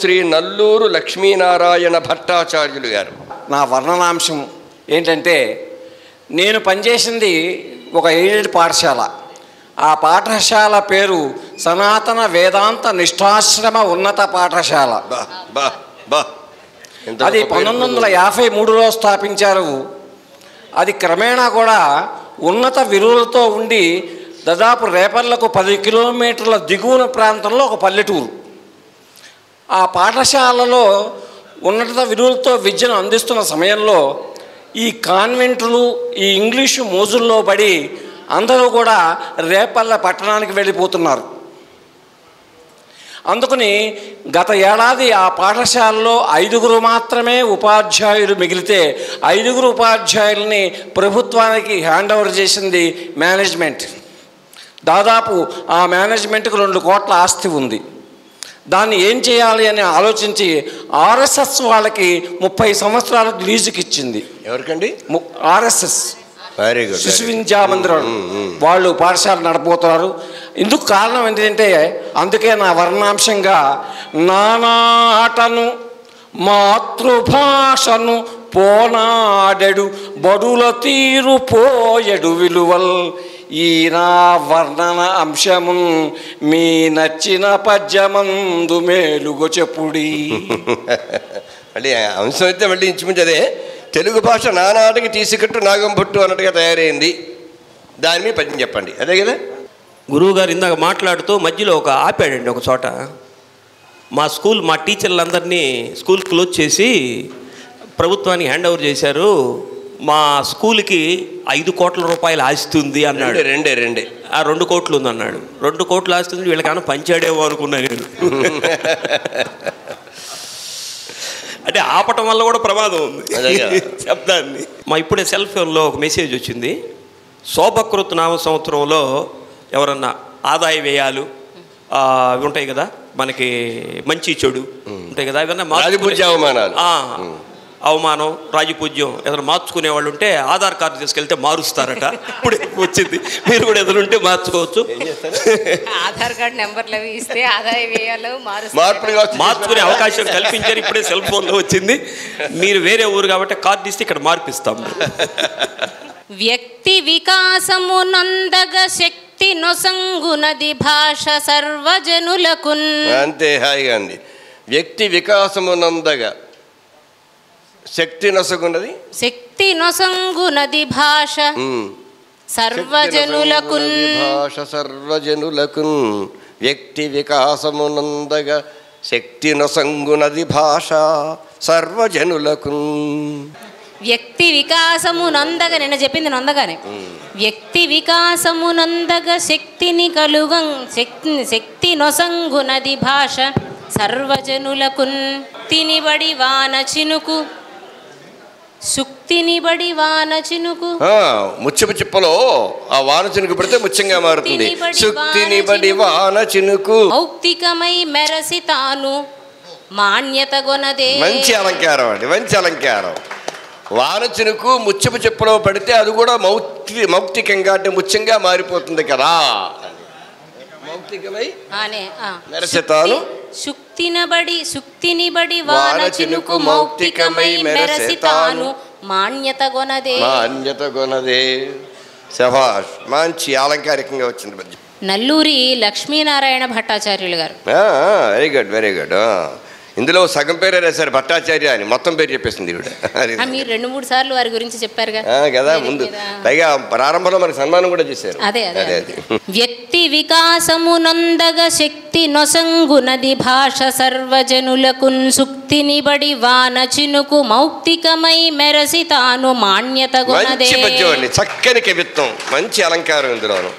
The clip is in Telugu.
శ్రీ నల్లూరు లక్ష్మీనారాయణ భట్టాచార్యులు గారు. నా వర్ణనాంశం ఏంటంటే, నేను పనిచేసింది ఒక ఎయిడెడ్ పాఠశాల. ఆ పాఠశాల పేరు సనాతన వేదాంత నిష్ఠాశ్రమ ఉన్నత పాఠశాల. అది 1953లో స్థాపించారు. అది క్రమేణా కూడా ఉన్నత విలువలతో ఉండి దాదాపు రేపర్లకు 10 కిలోమీటర్ల దిగువన ప్రాంతంలో ఒక పల్లెటూరు. ఆ పాఠశాలలో ఉన్నత విలువలతో విద్యను అందిస్తున్న సమయంలో ఈ కాన్వెంట్లు, ఈ ఇంగ్లీషు మోజుల్లో పడి అందరూ కూడా రేపల్ల పట్టణానికి వెళ్ళిపోతున్నారు. అందుకని గత ఏడాది ఆ పాఠశాలలో 5 మాత్రమే ఉపాధ్యాయులు మిగిలితే 5 ఉపాధ్యాయుల్ని ప్రభుత్వానికి హ్యాండ్ ఓవర్ చేసింది మేనేజ్మెంట్. దాదాపు ఆ మేనేజ్మెంట్కి 2 కోట్ల ఆస్తి ఉంది. దాన్ని ఏం చేయాలి అని ఆలోచించి ఆర్ఎస్ఎస్ వాళ్ళకి 30 సంవత్సరాలు లీజుకి ఇచ్చింది. ఎవరికండి? ఆర్ఎస్ఎస్, వెరీ గుడ్, శిశు విద్యా మందిరం వాళ్ళు పాఠశాల నడపోతున్నారు. ఇందుకు కారణం ఏంటంటే, అందుకే నా వర్ణాంశంగా నానాటను మాతృభాషను పోనాడెడు బడుల తీరు పోయెడు విలువల్ ఈ నా వర్ణన అంశమున్ మీ నచ్చిన పద్యమందు మేలుగో చెప్పుడి. మళ్ళీ అంశం అయితే మళ్ళీ ఇంచుమించు అదే. తెలుగు భాష నానాటికి తీసికట్టు నాగంభట్టు అన్నట్టుగా తయారైంది. దాని మీద పద్యం చెప్పండి. అదే కదా గురువుగారు ఇందాక మాట్లాడుతూ మధ్యలో ఒక ఆపాడండి ఒక చోట. మా టీచర్లందరినీ స్కూల్ క్లోజ్ చేసి ప్రభుత్వానికి హ్యాండ్ ఓవర్ చేశారు. మా స్కూల్కి 5 కోట్ల రూపాయలు ఆస్తుంది అన్నాడు. రెండే 2 కోట్లు ఉంది అన్నాడు. 2 కోట్లు ఆస్తుంది, వీళ్ళకన్నా పంచాడేమో అనుకున్నా నేను. అంటే ఆపటం వల్ల కూడా ప్రమాదం ఉంది శబ్దాన్ని. ఇప్పుడే సెల్ ఫోన్లో ఒక మెసేజ్ వచ్చింది. శోభకృత్ నామ సంవత్సరంలో ఎవరన్నా ఆదాయ వ్యయాలు ఉంటాయి కదా, మనకి మంచి చెడు ఉంటాయి కదా, ఏదన్నా అవమానం, రాజపూజ్యం ఏదైనా మార్చుకునే వాళ్ళు ఉంటే ఆధార్ కార్డు తీసుకెళ్తే మారుస్తారట. ఇప్పుడే వచ్చింది. మీరు కూడా ఏదైనా ఉంటే మార్చుకోవచ్చు. ఆధార్ కార్డు నెంబర్లు అవి ఇస్తే ఆదాయ వ్యయాలు మార్చుకునే అవకాశం కల్పించారు. ఇప్పుడే సెల్ ఫోన్లో వచ్చింది. మీరు వేరే ఊరు కాబట్టి కార్డు ఇస్తే ఇక్కడ మార్పిస్తాం. వ్యక్తి వికాసము నందగ శక్తి నొసంగునది భాష సర్వజనులకు. అంతే, హాయిగా అంది. వ్యక్తి వికాసము నందగా శక్తి నొసగున్నది, శక్తి నొసంగునది భాష సర్వజనులకు. భాష సర్వజనులకు. వ్యక్తి వికాసమునందగా శక్తి నొసంగునది భాష సర్వజనులకు. వ్యక్తి వికాసమునందగా, నిన్న చెప్పింది నొందగానే. వ్యక్తి వికాసమునందగా శక్తిని కలుగం శక్తి నొసంగునది భాష సర్వజనులకు. తినిబడి వాన చినుకు సుక్తినిబడి వాన చినుకు. ముచ్చపు చిప్పలో ఆ వాన చినుకు పెడితే ముత్యంగా మారుతుంది. సుక్తినిబడి వాన చినుకు మౌక్తికమై మెరసి తాను మాన్యత గొనదే. మంచి అలంకారం అండి, మంచి అలంకారం. వాన చినుకు ముచ్చపు చిప్పలో పడితే అది కూడా మౌక్తికంగా అంటే ముత్యంగా మారిపోతుంది కదా. మౌక్తికమై మెరసి తాను సుక్తినిబడి వాన చినుకు మౌక్తికమై మెరసి తాను మాన్యత గొనదే. శభాష్, మంచి అలంకారికంగా వచ్చింది. నల్లూరి లక్ష్మీనారాయణ భట్టాచార్యులు గారు. Very good, very good. ఇందులో సగం పేరే రాశారు భట్టాచార్య అని, మొత్తం పేరు చెప్పేసింది. మీరు 2-3 సార్లు వారి గురించి చెప్పారు కదా ముందు. పైగా ప్రారంభంలో మనకు సన్మానం కూడా చేశారు. అదే. వ్యక్తి వికాసమునందగ శక్తి నొసంగునది భాష సర్వజనులకు. సుక్తినిబడి వాన చినుకు మౌక్తికమై మెరసి తాను మాన్యత గొనదే. చక్కని కవిత్వం, మంచి అలంకారం ఇందులోను.